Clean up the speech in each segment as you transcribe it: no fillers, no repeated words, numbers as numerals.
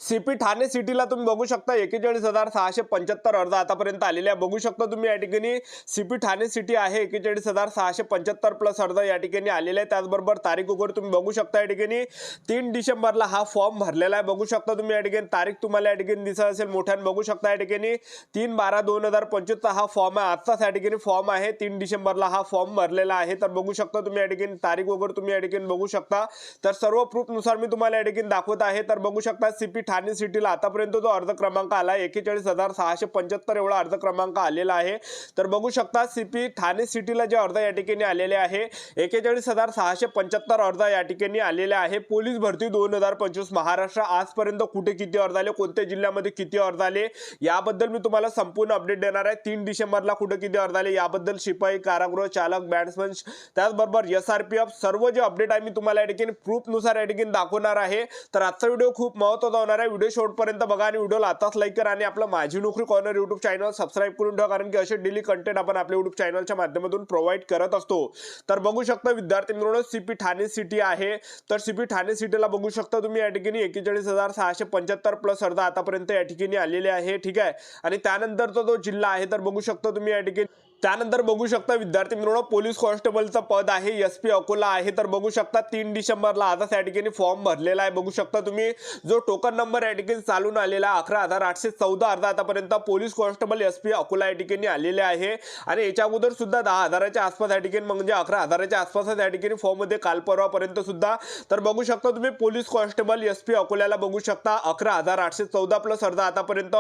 CP Thane सिटीला तुम्ही बघू शकता 41,675 अर्ज आतापर्यंत आलेले आहे। बघू शकता तुम्ही या ठिकाणी सीपी ठाणे सिटी आहे 41,675 प्लस अर्ज या ठिकाणी आलेले आहे। त्याचबरोबर तारीख वगैरे तुम्ही बघू शकता या ठिकाणी 3 डिसेंबरला हा फॉर्म भरलेला आहे। बघू शकता तुम्ही या ठिकाणी तारीख तुम्हाला या ठिकाणी दिसत असेल मोठ्याने बघू शकता या ठिकाणी 3/12/2025 चा हा फॉर्म आहे। आजचा या ठिकाणी फॉर्म आहे 3 डिसेंबरला हा फॉर्म भरलेला आहे। तर बघू शकता तुम्ही या ठिकाणी तारीख वगैरे तुम्ही या ठिकाणी बघू शकता। तर सर्व प्रूफ नुसार मी तुम्हाला या ठिकाणी दाखवत आहे। तर बघू शकता सीपी ठाणे सिटीला आतापर्यंत जो अर्ज क्रमांक आला 41,675 एवढा अर्ज क्रमांक आलेला आहे। तर बघू शकता सीपी ठाणे सिटीला जे अर्ज या ठिकाणी आलेले आहे 41,675 अर्ज या ठिकाणी आलेले आहे। पोलीस भरती 2025 महाराष्ट्र आजपर्यंत कुठे किती अर्ज आले, कोणत्या जिल्ह्यामध्ये किती अर्ज आले याबद्दल मी तुम्हाला संपूर्ण अपडेट देणार आहे। 3 डिसेंबरला कुठे किती अर्ज आले याबद्दल शिपाई, कारागृह चालक, बॅट्समन त्याचबरोबर SRPF सर्व जे अपडेट आहे मी तुम्हाला या ठिकाणी प्रूफ नुसार या ठिकाणी दाखवणार आहे। तर आजचा व्हिडिओ खूप महत्त्वाचा होणार आहे। व्हिडिओ शेवटपर्यंत बघा आणि व्हिडिओला आताच लाईक करा आणि आपलं माझी नोकरी कॉर्नर YouTube चॅनल सबस्क्राइब करून ठेवा, कारण की असे डेली कंटेंट आपण आपल्या YouTube चॅनलच्या माध्यमातून प्रोव्हाइड करत असतो। तर बघू शकता विद्यार्थी मित्रांनो सीपी ठाणे सिटी आहे। तर सीपी ठाणे सिटीला बघू शकता तुम्ही या ठिकाणी 41,675 प्लस अर्ज आतापर्यंत या ठिकाणी आलेले आहे। ठीक आहे, आणि त्यानंतरचा जो जिल्हा आहे तर बघू शकता तुम्ही या ठिकाणी त्यानंतर बघू शकता विद्यार्थी मित्रांनो पोलीस कॉन्स्टेबलचं पद आहे SP अकोला आहे। तर बघू शकता 3 डिसेंबरला आजच या ठिकाणी फॉर्म भरलेला आहे। बघू शकता तुम्ही जो टोकन नंबर या ठिकाणी चालून आलेला 11,814 अर्ज आतापर्यंत पोलीस कॉन्स्टेबल SP अकोला या ठिकाणी आलेले आहे। आणि याच्या अगोदर सुद्धा 10,000च्या आसपास या ठिकाणी म्हणजे 11,000च्या आसपास या ठिकाणी फॉर्म मध्ये काल परवापर्यंत सुद्धा। तर बघू शकता तुम्ही पोलीस कॉन्स्टेबल SP अकोल्याला बघू शकता 11,814 प्लस अर्ज आतापर्यंत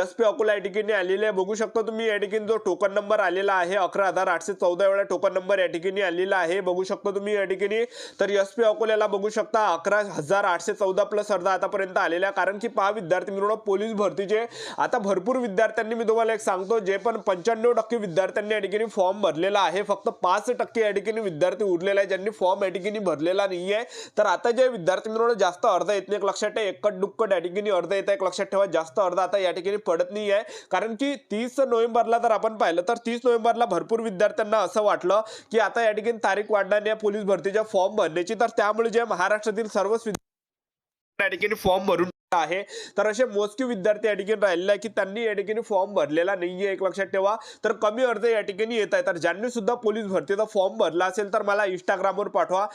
SP अकोला या ठिकाणी आलेले आहे। बघू शकता तुम्ही या ठिकाणी जो टोकन नंबर आहे 11,814 वेळा टोकन नंबर या ठिकाणी आलेला आहे। बघू शकता तुम्ही या ठिकाणी तर SP अकोल्याला बघू शकता 11,814 प्लस अर्ज आतापर्यंत आलेला, कारण की पहा विद्यार्थी मित्रांनो पोलीस भरतीचे आता भरपूर विद्यार्थ्यांनी मी तुम्हाला एक सांगतो जे पण 95% विद्यार्थ्यांनी या ठिकाणी फॉर्म भरलेला आहे, फक्त 5% या ठिकाणी विद्यार्थी उरलेला आहे ज्यांनी फॉर्म या ठिकाणी भरलेला नाहीये। तर आता जे विद्यार्थी मित्रांनो जास्त अर्ज येत नाही, एक लक्षात ठेवा, एकट दुक्कट या ठिकाणी अर्ज येत आहे, एक लक्षात ठेवा जास्त अर्ज आता या ठिकाणी पडत नाही आहे। कारण की 30 नोव्हेंबरला जर आपण पाहिलं तर 30 नोव्हेंबरला भरपूर विद्यार्थ्यांना असं वाटलं की आता या ठिकाणी तारीख वाढणार नाही पोलीस भरतीच्या फॉर्म भरण्याची, तर त्यामुळे जे महाराष्ट्रातील सर्वच विद्यार्थी या ठिकाणी फॉर्म भरून आहे। तर असे मोजके विद्यार्थी या ठिकाणी राहिलेले आहे की त्यांनी या ठिकाणी फॉर्म भरलेला नाहीये, एक लक्षात ठेवा। तर कमी अर्ज या ठिकाणी येत आहे। तर ज्यांनी सुद्धा पोलीस भरतीचा फॉर्म भरला असेल तर मला इंस्टाग्रामवर पाठवा।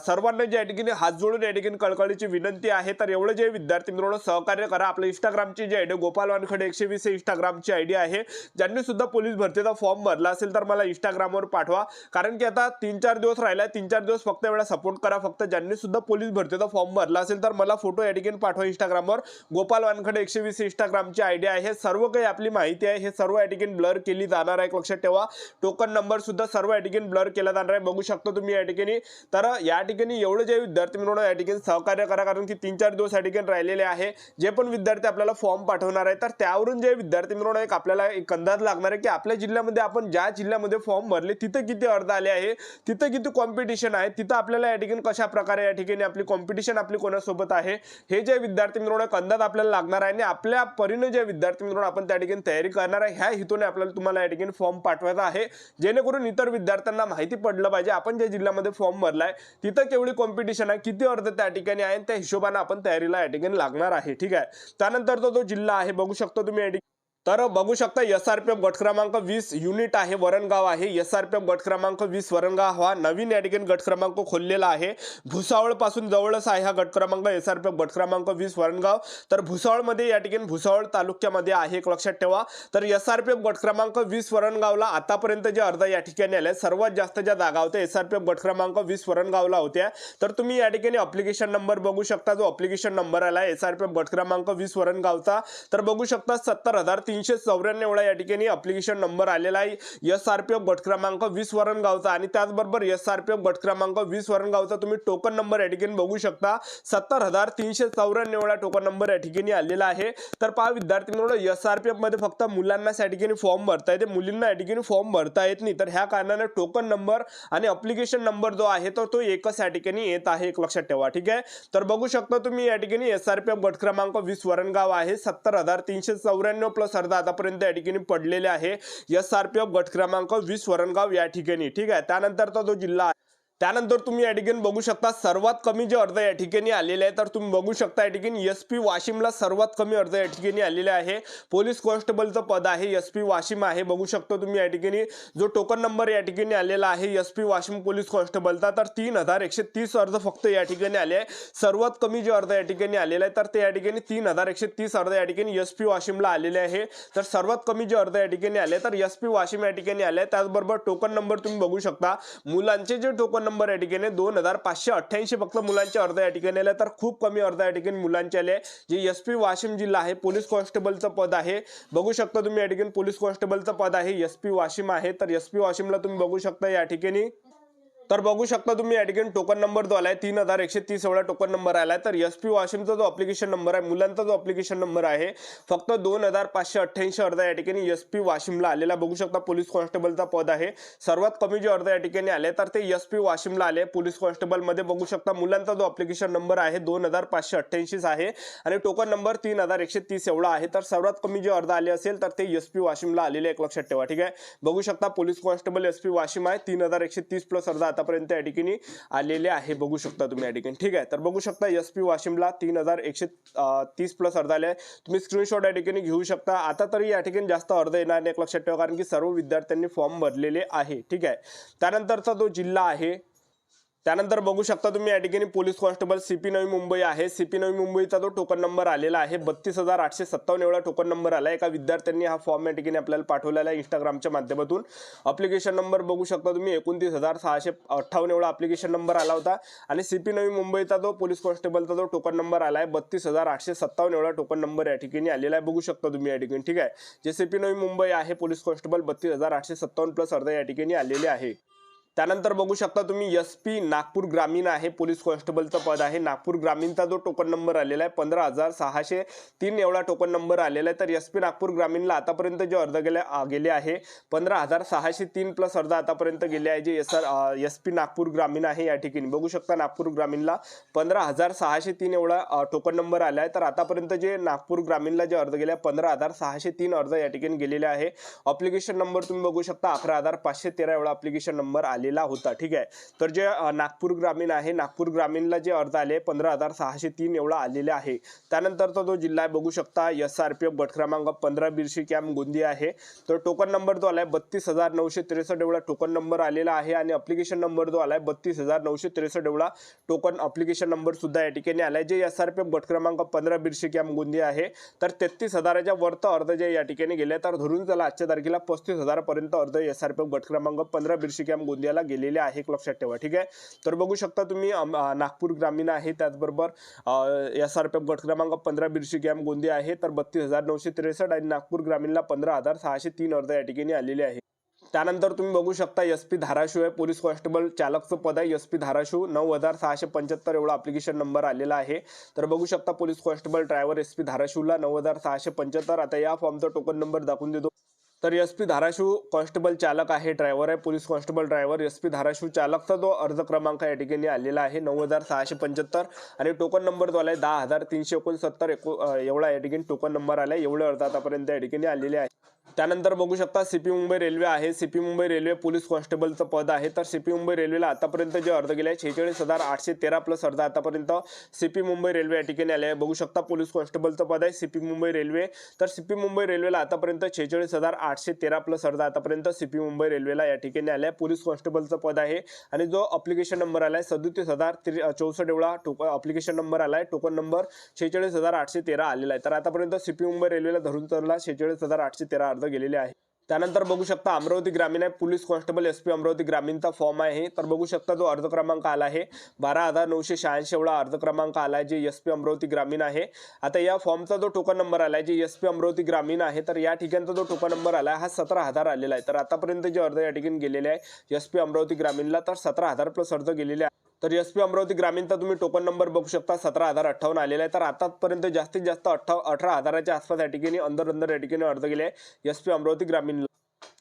सर्वांना जे या ठिकाणी हात जोडून या ठिकाणी कळकळीची विनंती आहे। तर एवढे जे विद्यार्थी मित्रांनो सहकार्य करा। आपल्या इंस्टाग्रामची जी आयडी गोपाल वानखडे 120 इंस्टाग्रामची आयडी आहे। ज्यांनी सुद्धा पोलीस भरतीचा फॉर्म भरला असेल तर मला इंस्टाग्रामवर पाठवा, कारण की आता 3-4 दिवस राहिला, 3-4 दिवस फक्त एवढा सपोर्ट करा। फक्त ज्यांनी सुद्धा पोलीस भरतीचा फॉर्म भरला असेल तर मला फोटो या ठिकाणी पाठवा इंस्टाग्रामवर। गोपाल वानखडे 120 इंस्टाग्रामची आयडी आहे। सर्व काही आपली माहिती आहे हे सर्व या ठिकाणी ब्लर केली जाणार आहे, लक्षात ठेवा। टोकन नंबर सुद्धा सर्व या ठिकाणी ब्लर केला जाणार आहे, बघू शकता तुम्ही या ठिकाणी। तर या ठिकाणी एवढे जे विद्यार्थी मित्रांनो या ठिकाणी सहकार्य करा, कारण की 3-4 दिवस या ठिकाणी राहिलेले आहे। जे पण विद्यार्थी आपल्याला फॉर्म पाठवणार आहे तर त्यावरून जे विद्यार्थी मित्रांनो एक आपल्याला एक अंदाज लागणार आहे की आपल्या जिल्ह्यामध्ये आपण ज्या जिल्ह्यामध्ये फॉर्म भरले तिथे किती अर्ज आले आहे, तिथे किती कॉम्पिटिशन आहे, तिथे आपल्याला या ठिकाणी कशा प्रकारे या ठिकाणी आपली कॉम्पिटिशन आपली कोणासोबत आहे हे जे विद्यार्थी मित्रांनो एक अंदाज आपल्याला लागणार आहे। आणि आपल्या परीने जे विद्यार्थी मित्रांनो आपण त्या ठिकाणी तयारी करणार आहे ह्या हेतूने आपल्याला तुम्हाला या ठिकाणी फॉर्म पाठवायचा आहे, जेणेकरून इतर विद्यार्थ्यांना माहिती पडलं पाहिजे आपण ज्या जिल्ह्यामध्ये फॉर्म भरलाय तिथं केवढी कॉम्पिटिशन आहे, किती अर्ज त्या ठिकाणी आहे, त्या हिशोबाने आपण तयारीला या ठिकाणी लागणार आहे। ठीक आहे, त्यानंतर जो जिल्हा आहे बघू शकता तुम्ही तर बघू शकता SRPF गट क्रमांक 20 युनिट आहे वरणगाव आहे। SRPF गट क्रमांक 20 वरणगाव हा नवीन या ठिकाणी गट क्रमांक खोललेला आहे। भुसावळ पासून जवळच आहे हा गट क्रमांक SRPF गट क्रमांक 20 वरणगाव। तर भुसावळ मध्ये या ठिकाणी भुसावळ तालुक्यामध्ये आहे, एक लक्षात ठेवा। तर SRPF गट क्रमांक 20 वरणगावला आतापर्यंत जे अर्ज या ठिकाणी आले सर्वात जास्त ज्या जागा होत्या SRPF गट क्रमांक 20 वरणगावला होत्या। तर तुम्ही या ठिकाणी ॲप्लिकेशन नंबर बघू शकता, जो ॲप्लिकेशन नंबर आला SRPF गट क्रमांक 20 वरणगावचा तर बघू शकता 70,394 वेळा या ठिकाणी ॲप्लिकेशन नंबर आलेला आहे SRPF गट क्रमांक 20 वरणगावचा। आणि त्याचबरोबर SRPF गट क्रमांक 20 वरणगावचा तुम्ही टोकन नंबर या ठिकाणी बघू शकता 70,394 वेळा टोकन नंबर या ठिकाणी आलेला आहे। तर पहा विद्यार्थी मित्रांनो SRPF मध्ये फक्त मुलांना या ठिकाणी फॉर्म भरता येते, मुलींना या ठिकाणी फॉर्म भरता येत नाही। तर ह्या कारणाने टोकन नंबर आणि ॲप्लिकेशन नंबर जो आहे तो एकच या ठिकाणी येत आहे, एक लक्षात ठेवा। ठीक आहे, तर बघू शकता तुम्ही या ठिकाणी SRPF गट क्रमांक 20 वरणगाव आहे। 70,394 प्लस अर्ज आतापर्यंत या ठिकाणी पडलेले आहे SRPF गट क्रमांक 20 वरणगाव या ठिकाणी। ठीक आहे, त्यानंतरचा जो जिल्हा त्यानंतर तुम्ही या ठिकाणी बघू शकता सर्वात कमी जे अर्ज या ठिकाणी आलेले आहे, तर तुम्ही बघू शकता या ठिकाणी SP वाशिमला सर्वात कमी अर्ज या ठिकाणी आलेले आहे. पोलीस कॉन्स्टेबलचं पद आहे, SP वाशिम आहे. बघू शकता तुम्ही या ठिकाणी जो टोकन नंबर या ठिकाणी आलेला आहे SP वाशिम पोलीस कॉन्स्टेबलचा, तर 3130 अर्ज फक्त या ठिकाणी आले आहे. सर्वात कमी जे अर्ज या ठिकाणी आलेला आहे, तर ते या ठिकाणी 3130 अर्ज या ठिकाणी SP वाशिमला आलेले आहे. तर सर्वात कमी जे अर्ज या ठिकाणी आले तर SP वाशिम या ठिकाणी आले. त्याचबरोबर टोकन नंबर तुम्ही बघू शकता, मुलांचे जे टोकन नंबर या ठिकाणी 2588 फक्त मुलांचे अर्ज या ठिकाणी आले. तर खूप कमी अर्ज या ठिकाणी मुलांचे आले. जे SP वाशिम जिल्हा आहे पोलीस कॉन्स्टेबलचं पद आहे. बघू शकता तुम्ही या ठिकाणी पोलीस कॉन्स्टेबलचं पद आहे, SP वाशिम आहे. तर SP वाशिमला तुम्ही बघू शकता या ठिकाणी, तर बघू शकता तुम्ही या ठिकाणी टोकन नंबर जो आलाय 3130 एवढा टोकन नंबर आलाय. तर SP वाशिमचा जो अप्लिकेशन नंबर आहे, मुलांचा जो अप्लिकेशन नंबर आहे, फक्त 2588 अर्ज या ठिकाणी SP वाशिमला आलेला. बघू शकता पोलीस कॉन्स्टेबलचा पद आहे. सर्वात कमी जे अर्ज या ठिकाणी आले तर ते SP वाशिमला आले. पोलीस कॉन्स्टेबल मध्ये बघू शकता मुलांचा जो अप्लिकेशन नंबर आहे 2588 आहे आणि टोकन नंबर 3130 एवढा आहे. तर सर्वात कमी जे अर्ज आले असेल तर ते SP वाशिमला आलेले, एक लक्षात ठेवा. ठीक आहे, बघू शकता पोलीस कॉन्स्टेबल SP वाशिम आहे. 3130 प्लस अर्ज आतापर्यंत या ठिकाणी आलेले आहे. बघू शकता तुम्ही या ठिकाणी. ठीक आहे, तर बघू शकता SP वाशिमला 3130 प्लस अर्ज आले. तुम्ही स्क्रीनशॉट या ठिकाणी घेऊ शकता. आता तरी या ठिकाणी जास्त अर्ज येणार नाही, एक लक्षात ठेवा, कारण की सर्व विद्यार्थ्यांनी फॉर्म भरलेले आहे. ठीक आहे, त्यानंतरचा जो जिल्हा आहे, त्यानंतर बघू शकता तुम्ही या ठिकाणी police constable CP Navi Mumbai आहे. CP नवी मुंबईचा जो टोकन नंबर आलेला आहे 32857 एवढा टोकन नंबर आला. एका विद्यार्थ्यांनी हा फॉर्म या ठिकाणी आपल्याला पाठवलेला आहे इंस्टाग्रामच्या माध्यमातून. अप्लिकेशन नंबर बघू शकता तुम्ही 29658 एवढा अप्लिकेशन नंबर आला होता. आणि CP नवी मुंबईचा जो पोलीस कॉन्स्टेबलचा जो टोकन नंबर आला आहे 32857 एवढा टोकन नंबर या ठिकाणी आलेला आहे. बघू शकता तुम्ही या ठिकाणी. ठीक आहे, जे CP नवी मुंबई आहे पोलीस कॉन्स्टेबल 32857 प्लस अर्ज या ठिकाणी आलेले आहे. त्यानंतर बघू शकता तुम्ही SP नागपूर ग्रामीण आहे, पोलीस कॉन्स्टेबलचं पद आहे. नागपूर ग्रामीणचा जो टोकन नंबर आलेला आहे 15603 एवढा टोकन नंबर आलेला आहे. तर SP नागपूर ग्रामीणला आतापर्यंत जे अर्ज गेले आहे 15603 प्लस अर्ज आतापर्यंत गेले आहे. जे SP नागपूर ग्रामीण आहे या ठिकाणी बघू शकता नागपूर ग्रामीणला 15603 एवढा टोकन नंबर आला आहे. तर आतापर्यंत जे नागपूर ग्रामीणला जे अर्ज गेले 15603 अर्ज या ठिकाणी गेलेले आहे. अप्लिकेशन नंबर तुम्ही बघू शकता 11513 एवढा अप्लिकेशन नंबर आलेला होता. ठीक आहे, तर जे नागपूर ग्रामीण आहे, नागपूर ग्रामीणला जे अर्ज आले 15603 एवढा आलेले आहे. त्यानंतरचा जो जिल्हा आहे बघू शकता SRPF गट क्रमांक 15 बिरशी कॅम्प गोंदिया आहे. तर टोकन नंबर जो आलाय 32963 एवढा टोकन नंबर आलेला आहे. आणि अप्लिकेशन नंबर जो आलाय 32963 एवढा टोकन अप्लिकेशन नंबर सुद्धा या ठिकाणी आलाय. जे SRPF गट क्रमांक 15 बिरशी कॅम्प गोंदिया आहे. तर 33000च्या वरत अर्ज जे या ठिकाणी गेले, तर धरून चला आजच्या तारखेला 35000 पर्यंत अर्ज SRPF गट क्रमांक 15 बिरशी कॅम्प गोंदियाला गेलेले आहे, एक लक्षात ठेवा. ठीक आहे, तर बघू शकता तुम्ही नागपूर ग्रामीण आहे, त्याचबरोबर SRPF गट क्रमांक 15 बिरशी कॅम्प गोंदिया आहे. तर 32963 आणि नागपूर ग्रामीणला 15603 अर्ज या ठिकाणी आलेले आहे. त्यानंतर तुम्ही बघू शकता SP धाराशिव आहे, पोलीस कॉन्स्टेबल चालकचं पद आहे. SP धाराशिव 9675 एवढा अप्लिकेशन नंबर आलेला आहे. तर बघू शकता पोलीस कॉन्स्टेबल ड्रायव्हर SP धाराशिवला 9675. आता या फॉर्मचा टोकन नंबर दाखवून देतो. तर SP धाराशिव कॉन्स्टेबल चालक आहे, ड्रायव्हर आहे, police constable driver SP Dharashiv चालकचा जो अर्ज क्रमांक या ठिकाणी आलेला आहे 9675 आणि टोकन नंबर जो आलाय 10369 एवढा या ठिकाणी टोकन नंबर आलाय. एवढे अर्ज आतापर्यंत या ठिकाणी आलेले आहे. त्यानंतर बघू शकता CP मुंबई रेल्वे आहे. CP मुंबई रेल्वे पोलीस कॉन्स्टेबलचं पद आहे. तर CP मुंबई रेल्वेला आतापर्यंत जे अर्ज गेले 46813 प्लस अर्ज आतापर्यंत CP मुंबई रेल्वे या ठिकाणी आले आहे. बघू शकता पोलीस कॉन्स्टेबलचं पद आहे CP मुंबई रेल्वे. तर CP मुंबई रेल्वेला आतापर्यंत 46813 प्लस अर्ज आतापर्यंत CP मुंबई रेल्वेला या ठिकाणी आले आहे. पोलीस कॉन्स्टेबलचं पद आहे आणि जो अप्लिकेशन नंबर आलाय 37064 एवढा अप्लिकेशन नंबर आलाय. टोकन नंबर 46813 आलेला आहे. तर आतापर्यंत CP मुंबई रेल्वेला धरून चला 46813 अर्ज गेलेले आहे. त्यानंतर बघू शकता अमरावती ग्रामीण आहे, पोलीस कॉन्स्टेबल SP अमरावती ग्रामीणचा फॉर्म आहे. तर बघू शकता जो अर्ज क्रमांक आला आहे 12986 एवढा अर्ज क्रमांक आला आहे, जे SP अमरावती ग्रामीण आहे. आता या फॉर्मचा जो टोकन नंबर आला आहे जे SP अमरावती ग्रामीण आहे, तर या ठिकाणचा जो टोकन नंबर आला आहे हा 17000 आलेला आहे. तर आतापर्यंत जे अर्ज या ठिकाणी गेलेले आहे SP अमरावती ग्रामीणला तर 17000 प्लस अर्ज गेलेले आहे. तर SP अमरावती ग्रामीणचा तुम्ही टोकन नंबर बघू शकता 17058 आलेला आहे. तर आतापर्यंत जास्तीत जास्त 18000च्या आसपास या ठिकाणी अंदर या ठिकाणी अर्ज गेले SP अमरावती ग्रामीणला.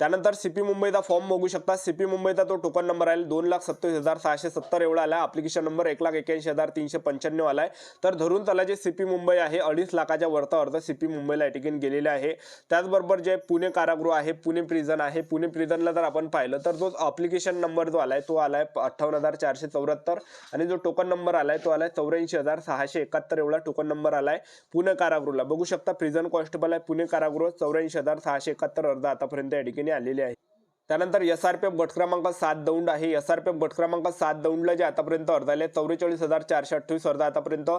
त्यानंतर सीपी मुंबईचा फॉर्म बघू शकता. सीपी मुंबईचा तो टोकन नंबर आहे 2,27,670 एवढा आला. ॲप्लिकेशन नंबर 1,81,395 आला आहे. तर धरून चला जे सीपी मुंबई आहे 2.5 लाखाच्या वरचा अर्ज सीपी मुंबईला या ठिकाणी गेलेले आहे. त्याचबरोबर जे पुणे कारागृह आहे, पुणे प्रिझन आहे, पुणे प्रिझनला जर आपण पाहिलं तर जो ॲप्लिकेशन नंबर जो आलाय तो आलाय 58,474 आणि जो टोकन नंबर आलाय तो आलाय 84,671 एवढा टोकन नंबर आलाय पुणे कारागृहला. बघू शकता प्रिझन कॉन्स्टेबल आहे पुणे कारागृह 84,671 अर्ज आतापर्यंत या ठिकाणी आलेले आहे. त्यानंतर SRPF गट क्रमांक 7 दौंड आहे. SRPF गट क्रमांक 7 दौंडला जे आतापर्यंत अर्ज आले 44,428 अर्ज आतापर्यंत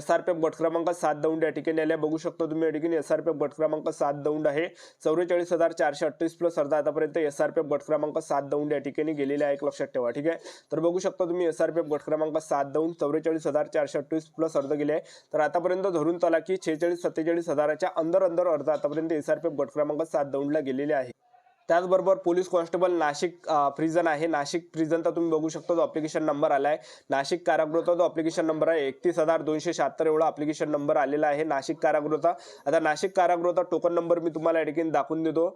SRPF गट क्रमांक 7 दौंड या ठिकाणी आले. बघू शकता तुम्ही या ठिकाणी SRPF गट क्रमांक 7 दौंड आहे. 44,428 प्लस अर्ज आतापर्यंत SRPF गट क्रमांक 7 दौंड या ठिकाणी गेलेले आहे. एक लक्षात ठेवा, ठीक आहे. तर बघू शकता तुम्ही SRPF गट क्रमांक 7 दौंड 44,428 प्लस अर्ज गेले आहे. तर आतापर्यंत धरून चला की 46-47 हजाराच्या अंदर अर्ज आतापर्यंत SRPF गट क्रमांक 7 दौंडला गेलेले आहे. त्याचबरोबर पोलीस कॉन्स्टेबल नाशिक प्रिझन आहे. नाशिक प्रिझनचा तुम्ही बघू शकता जो ॲप्लिकेशन नंबर आला आहे. नाशिक कारागृहाचा जो ॲप्लिकेशन नंबर आहे 31,276 एवढा ॲप्लिकेशन नंबर आलेला आहे नाशिक कारागृहाचा. आता नाशिक कारागृहाचा टोकन नंबर मी तुम्हाला या ठिकाणी दाखवून देतो.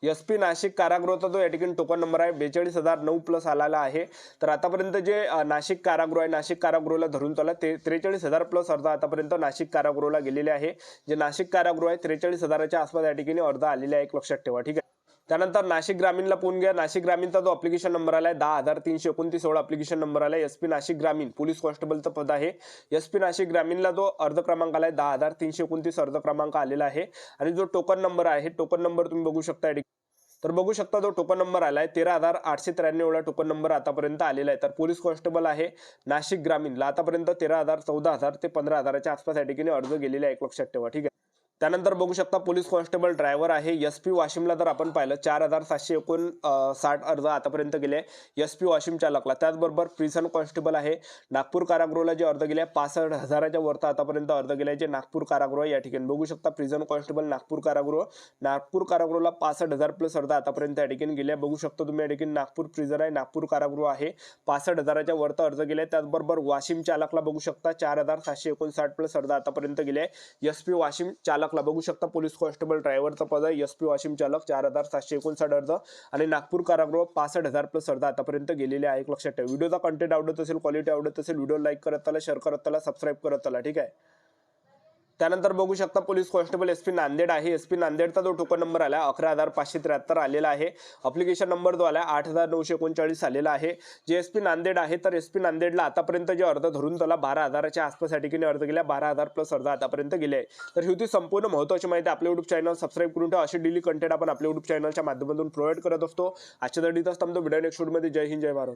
SP नाशिक कारागृहाचा जो या ठिकाणी टोकन नंबर आहे 42,009 प्लस आलेला आहे. तर आतापर्यंत जे नाशिक कारागृह आहे नाशिक कारागृहाला धरून चला 43,000 प्लस अर्ज आतापर्यंत नाशिक कारागृहाला गेलेले आहे. जे नाशिक कारागृह आहे 43,000च्या आसपास या ठिकाणी अर्ज आलेले आहे. एक लक्षात ठेवा, ठीक आहे. त्यानंतर नाशिक ग्रामीणला पाहून घ्या. नाशिक ग्रामीणचा जो ॲप्लिकेशन नंबर आला आहे 10,329 एवढा ॲप्लिकेशन नंबर आला आहे. SP नाशिक ग्रामीण पोलीस कॉन्स्टेबलचं पद आहे. SP नाशिक ग्रामीणला जो अर्ज क्रमांक आला आहे 10,329 अर्ज क्रमांक आलेला आहे. आणि जो टोकन नंबर आहे टोकन नंबर तुम्ही बघू शकता. तर बघू शकता जो टोकन नंबर आला आहे 13,893 एवढा टोकन नंबर आतापर्यंत आलेला आहे. तर पोलीस कॉन्स्टेबल आहे नाशिक ग्रामीणला आतापर्यंत 13,000, 14,000 ते 15,000च्या आसपास या ठिकाणी अर्ज गेलेले आहे. एक लक्षात ठेवा, ठीक आहे. त्यानंतर बघू शकता पोलीस कॉन्स्टेबल ड्रायव्हर आहे. SP वाशिमला जर आपण पाहिलं 4,759 अर्ज आतापर्यंत गेले SP वाशिम चालकला. त्याचबरोबर प्रिझन कॉन्स्टेबल आहे नागपूर कारागृहाला जे अर्ज गेले 65,000च्या वरता आतापर्यंत अर्ज गेले जे नागपूर कारागृह या ठिकाणी बघू शकता. प्रिझन कॉन्स्टेबल नागपूर कारागृहाला 65,000 प्लस अर्ज आतापर्यंत या ठिकाणी गेले. बघू शकता तुम्ही या ठिकाणी नागपूर प्रिझन आहे नागपूर कारागृह आहे 65,000च्या वरता अर्ज गेले. त्याचबरोबर वाशिम चालकला बघू शकता 4,759 प्लस अर्ज आतापर्यंत गेले. SP वाशिम चालक बघू शकता पोलीस कॉन्स्टेबल ड्रायव्हरचा पद आहे. SP वाशिम चालक 4,759 अर्ज आणि नागपूर कारागृह 65,000 प्लस अर्ज आतापर्यंत गेलेले आहे. एक लक्षात ठेवा. व्हिडिओचा कंटेंट आवडत असेल, क्वालिटी आवडत असेल, व्हिडिओ लाईक करत चला, शेअर करत चला, सबस्क्राईब करत चला, ठीक आहे. त्यानंतर बघू शकता पोलीस कॉन्स्टेबल SP नांदेड आहे. SP नांदेडचा जो टोकन नंबर आला 11,573 आलेला आहे. ॲप्लिकेशन नंबर जो आला 8,939 आलेला आहे. जे SP नांदेड आहे तर SP नांदेडला आतापर्यंत जे अर्ज धरून त्याला 12,000च्या आसपास या ठिकाणी अर्ज गेल्या 12,000 प्लस अर्ज आतापर्यंत गेले आहे. तर ही होती संपूर्ण महत्त्वाची माहिती. आपल्या YouTube चॅनल सबस्क्राईब करून ठेवा. अशी डेली कंटेंट आपण आपल्या YouTube चॅनलच्या माध्यमातून प्रोव्हाइड करत असतो. आजच्या दडीतच थांबतो. व्हिडिओ नेक्स्ट व्हिडिओमध्ये. जय हिंद, जय भारत.